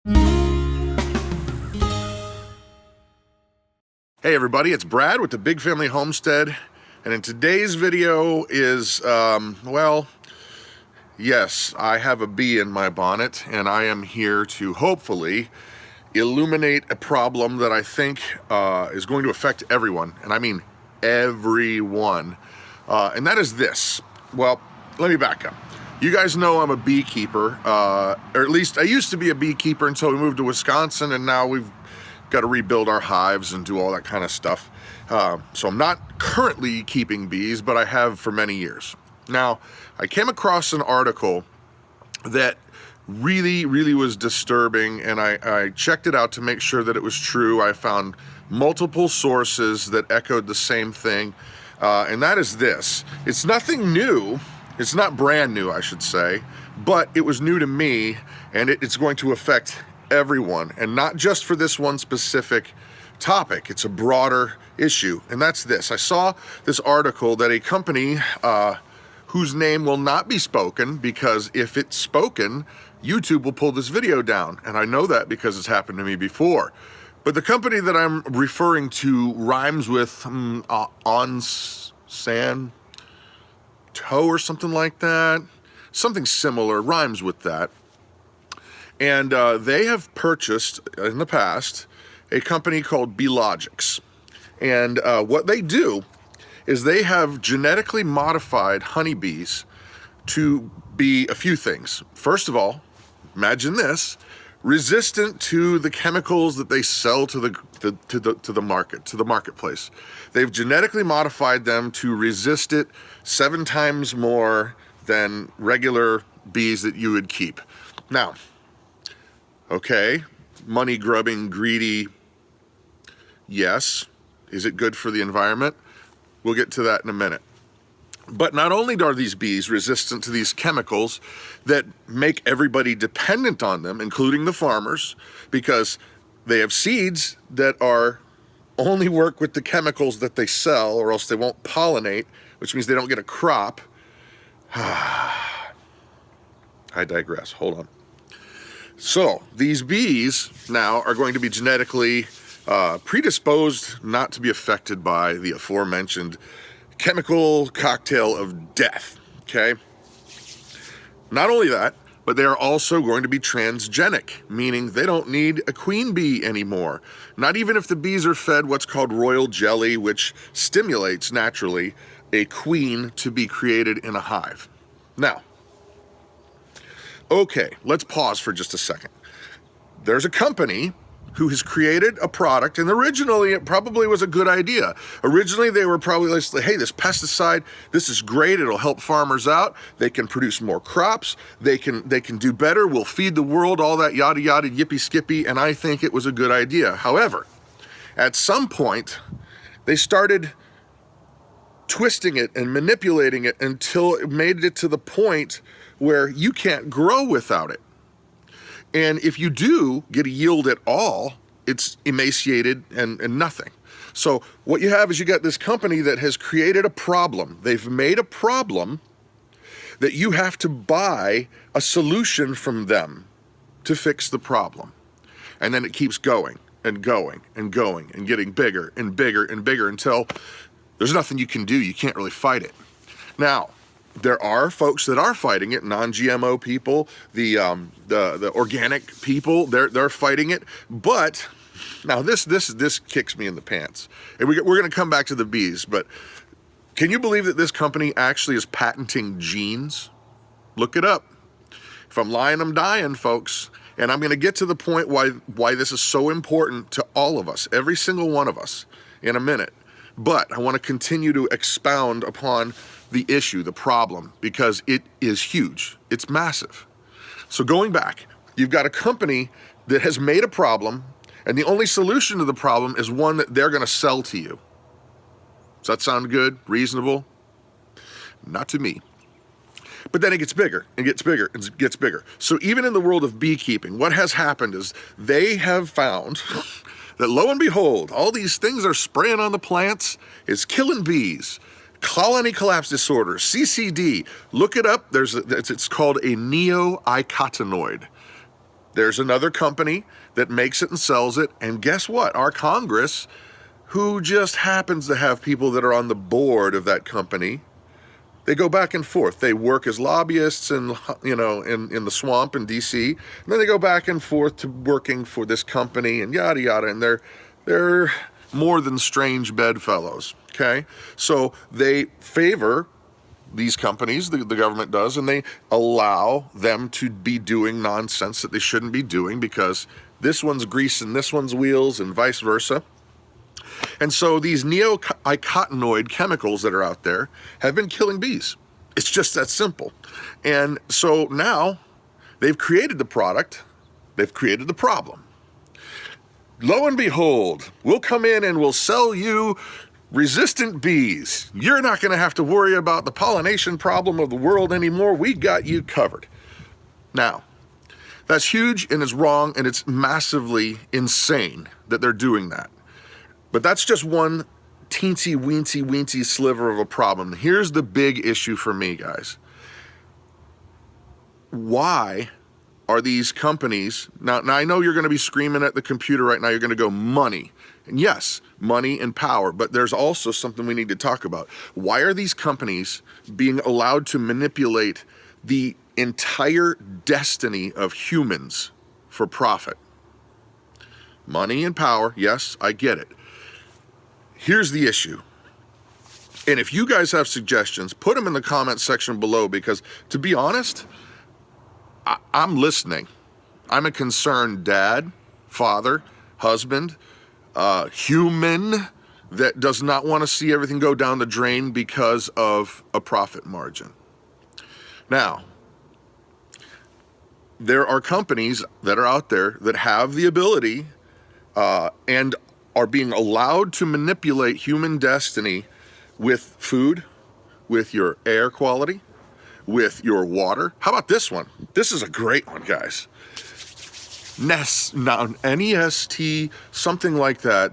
Hey everybody, it's Brad with the Big Family Homestead, and in today's video is, well, yes, I have a bee in my bonnet, and I am here to hopefully illuminate a problem that I think is going to affect everyone, and I mean everyone, and that is this. Well, let me back up. You guys know I'm a beekeeper, or at least I used to be a beekeeper until we moved to Wisconsin, and now we've got to rebuild our hives and do all that kind of stuff. So I'm not currently keeping bees, but I have for many years. Now, I came across an article that really was disturbing, and I checked it out to make sure that it was true. I found multiple sources that echoed the same thing, and that is this. It's nothing new. It's not brand new, I should say, but it was new to me, and it's going to affect everyone, and not just for this one specific topic. It's a broader issue, and that's this. I saw this article that a company whose name will not be spoken, because if it's spoken, YouTube will pull this video down, and I know that because it's happened to me before. But the company that I'm referring to rhymes with on-san toe or something like that. Something similar rhymes with that. And they have purchased, in the past, a company called Beelogics. And what they do is they have genetically modified honeybees to be a few things. First of all, imagine this, resistant to the chemicals that they sell to the marketplace. They've genetically modified them to resist it 7 times more than regular bees that you would keep. Now, okay, money grubbing, greedy, yes. Is it good for the environment? We'll get to that in a minute. But not only are these bees resistant to these chemicals that make everybody dependent on them, including the farmers, because they have seeds that only work with the chemicals that they sell, or else they won't pollinate, which means they don't get a crop. I digress, hold on. So these bees now are going to be genetically predisposed not to be affected by the aforementioned chemical cocktail of death, okay? Not only that, but they are also going to be transgenic, meaning they don't need a queen bee anymore. Not even if the bees are fed what's called royal jelly, which stimulates naturally a queen to be created in a hive. Now, okay, let's pause for just a second. There's a company who has created a product, and originally it probably was a good idea. Originally they were probably like, hey, this pesticide, this is great, it'll help farmers out, they can produce more crops, they can do better, we'll feed the world, all that yada yada, yippee skippy, and I think it was a good idea. However, at some point, they started twisting it and manipulating it until it made it to the point where you can't grow without it. And if you do get a yield at all, it's emaciated and nothing. So what you have is you got this company that has created a problem. They've made a problem that you have to buy a solution from them to fix the problem. And then it keeps going and going and going and getting bigger and bigger and bigger until there's nothing you can do. You can't really fight it. Now, there are folks that are fighting it, non-GMO people, the organic people, they're fighting it. But now this kicks me in the pants. And we're going to come back to the bees, but can you believe that this company actually is patenting genes? Look it up. If I'm lying, I'm dying, folks. And I'm going to get to the point why this is so important to all of us, every single one of us, in a minute. But I want to continue to expound upon the issue, the problem, because it is huge. It's massive. So going back, you've got a company that has made a problem, and the only solution to the problem is one that they're going to sell to you. Does that sound good? Reasonable? Not to me. But then it gets bigger and gets bigger and gets bigger. So even in the world of beekeeping, what has happened is they have found that lo and behold, all these things are spraying on the plants, it's killing bees. Colony collapse disorder, CCD. Look it up. It's called a neonicotinoid. There's another company that makes it and sells it. And guess what? Our Congress, who just happens to have people that are on the board of that company, they go back and forth. They work as lobbyists and, you know, in the swamp in DC, and then they go back and forth to working for this company and yada yada. And they're more than strange bedfellows. Okay, so they favor these companies, the government does, and they allow them to be doing nonsense that they shouldn't be doing because this one's greasing this one's wheels and vice versa. And so these neonicotinoid chemicals that are out there have been killing bees. It's just that simple. And so now they've created the product, they've created the problem. Lo and behold, we'll come in and we'll sell you resistant bees. You're not going to have to worry about the pollination problem of the world anymore. We got you covered. Now, that's huge and it's wrong and it's massively insane that they're doing that. But that's just one teensy-weensy sliver of a problem. Here's the big issue for me, guys. Why are these companies, now I know you're going to be screaming at the computer right now, you're going to go money. And yes, money and power, but there's also something we need to talk about. Why are these companies being allowed to manipulate the entire destiny of humans for profit? Money and power, yes, I get it. Here's the issue. And if you guys have suggestions, put them in the comment section below because, to be honest, I'm listening. I'm a concerned dad, father, husband, human that does not want to see everything go down the drain because of a profit margin. Now, there are companies that are out there that have the ability and are being allowed to manipulate human destiny with food, with your air quality, with your water. How about this one? This is a great one, guys. Nest, something like that.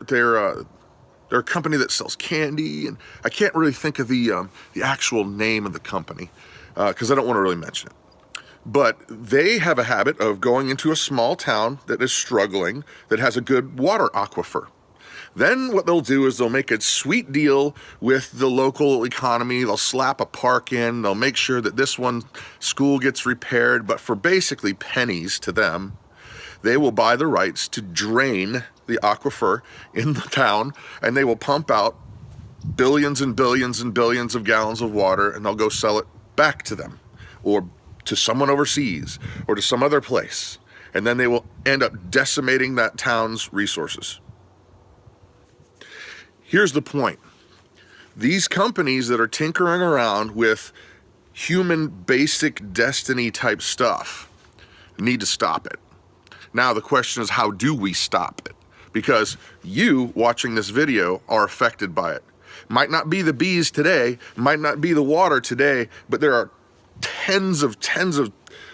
They're a company that sells candy, and I can't really think of the actual name of the company because I don't want to really mention it. But they have a habit of going into a small town that is struggling, that has a good water aquifer. Then what they'll do is they'll make a sweet deal with the local economy. They'll slap a park in. They'll make sure that this one school gets repaired. But for basically pennies to them, they will buy the rights to drain the aquifer in the town, and they will pump out billions and billions and billions of gallons of water, and they'll go sell it back to them or to someone overseas or to some other place. And then they will end up decimating that town's resources. Here's the point. These companies that are tinkering around with human basic destiny type stuff need to stop it. Now the question is, how do we stop it? Because you watching this video are affected by it. Might not be the bees today, might not be the water today, but there are tens of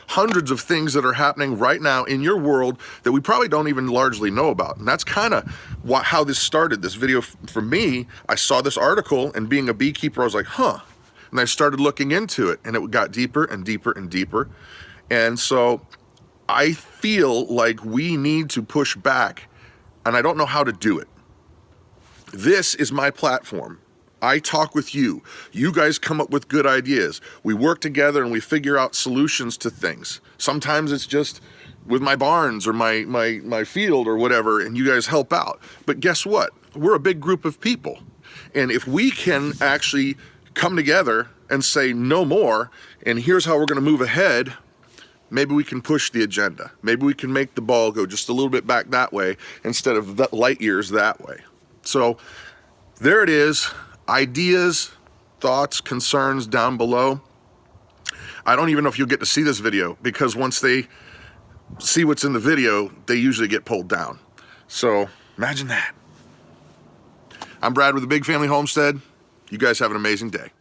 hundreds of things that are happening right now in your world that we probably don't even largely know about. And that's kind of how this started, this video. For me, I saw this article, and being a beekeeper, I was like, huh. And I started looking into it, and it got deeper and deeper and deeper. And so I feel like we need to push back, and I don't know how to do it. This is my platform. I talk with you. You guys come up with good ideas. We work together and we figure out solutions to things. Sometimes it's just with my barns or my field or whatever, and you guys help out. But guess what? We're a big group of people. And if we can actually come together and say no more, and here's how we're going to move ahead, maybe we can push the agenda. Maybe we can make the ball go just a little bit back that way instead of light years that way. So there it is. Ideas, thoughts, concerns down below. I don't even know if you'll get to see this video because once they see what's in the video, they usually get pulled down. So imagine that. I'm Brad with the Big Family Homestead. You guys have an amazing day.